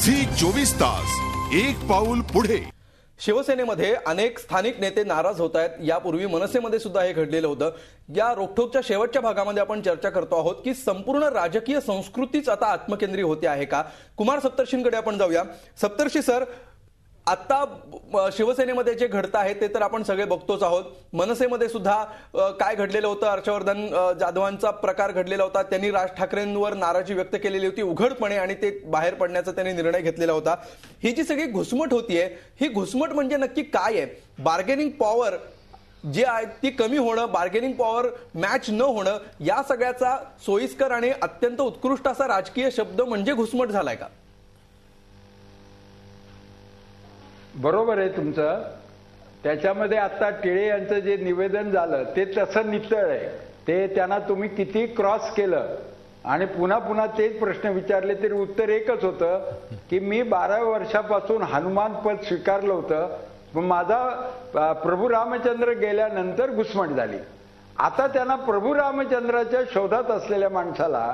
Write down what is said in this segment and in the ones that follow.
Zee 24 तास एक पाऊल पुढे। शिवसेनेमध्ये अनेक स्थानिक नेते नाराज होत आहेत। यापूर्वी मनसेमध्ये सुद्धा हे घडलेलं होतं। या रोखठोकच्या शेवटच्या भागामध्ये आपण चर्चा करतो आहोत की संपूर्ण राजकीय संस्कृतीच आता आत्मकेंद्री होते आहे का। कुमार सप्तर्षींकडे आपण जाऊया। सप्तर्षी सर, आता शिवसेनेमध्ये जे घडतं आहे ते तर आपण सगळे बघतोच आहोत। मनसेमध्ये सुद्धा काय घडलेलं होतं, हर्षवर्धन जाधवांचा प्रकार घडलेला होता। त्यांनी राज ठाकरेंवर नाराजी व्यक्त केलेली होती उघडपणे आणि ते बाहेर पडण्याचा त्यांनी निर्णय घेतलेला होता। ही जी सगळी घुसमट होतीये, ही घुसमट म्हणजे नक्की काय आहे? बार्गेनिंग पॉवर जी आहे ती कमी होणं, बार्गेनिंग पॉवर मॅच न होणं, या सगळ्याचा सोयीस्कर आणि अत्यंत उत्कृष्ट असा राजकीय शब्द म्हणजे घुसमट झालाय का? बरोबर आहे तुमचं। त्याच्यामध्ये आता टिळे यांचं जे निवेदन झालं ते तसं नितळ आहे। ते त्यांना तुम्ही किती क्रॉस केलं आणि पुन्हा पुन्हा तेच प्रश्न विचारले तरी उत्तर एकच होतं की मी 12 वर्षापासून हनुमान पद स्वीकारलं होतं, पण माझा प्रभू रामचंद्र गेल्यानंतर घुसमट झाली। आता त्यांना प्रभू रामचंद्राच्या शोधात असलेल्या माणसाला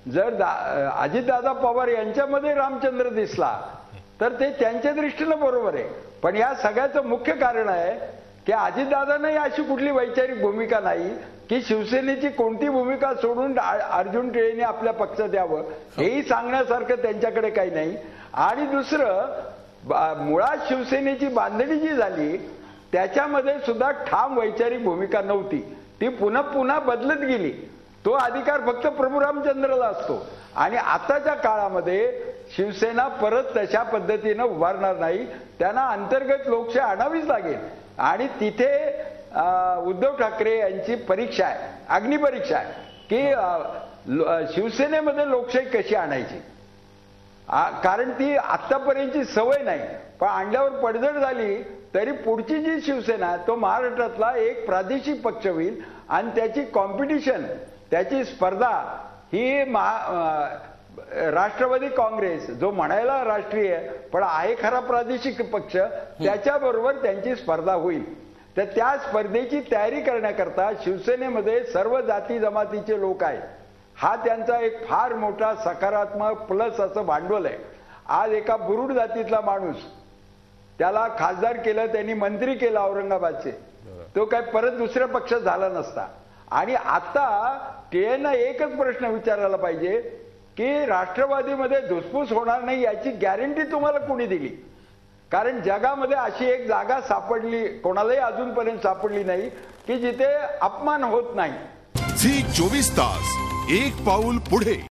जर अजितदादा पवार यांच्यामध्ये रामचंद्र दिसला तर ते त्यांच्या दृष्टीनं बरोबर आहे। पण या सगळ्याचं मुख्य कारण आहे की अजितदादांनाही अशी कुठली वैचारिक भूमिका नाही की शिवसेनेची कोणती भूमिका सोडून अर्जुन टिळेंनी आपल्या पक्षात यावं, हेही सांगण्यासारखं त्यांच्याकडे काही नाही। आणि दुसरं, मुळात शिवसेनेची बांधणी जी झाली त्याच्यामध्ये सुद्धा ठाम वैचारिक भूमिका नव्हती, ती पुन्हा पुन्हा बदलत गेली। तो अधिकार फक्त प्रभू रामचंद्राला असतो आणि आताच्या काळामध्ये शिवसेना परत तशा पद्धतीनं उभारणार नाही। त्यांना अंतर्गत लोकशाही आणावीच लागेल आणि तिथे उद्धव ठाकरे यांची परीक्षा आहे, अग्निपरीक्षा आहे की शिवसेनेमध्ये लोकशाही कशी आणायची। कारण ती आतापर्यंतची सवय नाही, पण आणल्यावर पडझड झाली तरी पुढची जी शिवसेना तो महाराष्ट्रातला एक प्रादेशिक पक्ष होईल आणि त्याची कॉम्पिटिशन, त्याची स्पर्धा ही राष्ट्रवादी काँग्रेस जो म्हणायला राष्ट्रीय पण आहे खरा प्रादेशिक पक्ष, त्याच्याबरोबर त्यांची स्पर्धा होईल। तर त्या स्पर्धेची तयारी करण्याकरता शिवसेनेमध्ये सर्व जाती जमातीचे लोक आहेत। हा त्यांचा एक फार मोठा सकारात्मक प्लस असं भांडवल आहे। आज एका बुरुड जातीतला माणूस, त्याला खासदार केलं, त्यांनी मंत्री केलं औरंगाबादचे, तो काय परत दुसऱ्या पक्षात झाला नसता। आणि आता टिळेंना एकच प्रश्न विचारायला पाहिजे की राष्ट्रवादीमध्ये धुसफूस होणार नाही याची गॅरंटी तुम्हाला कोणी दिली? कारण जगामध्ये अशी एक जागा सापडली, कोणालाही अजूनपर्यंत सापडली नाही की जिथे अपमान होत नाही। झी 24 तास एक पाऊल पुढे।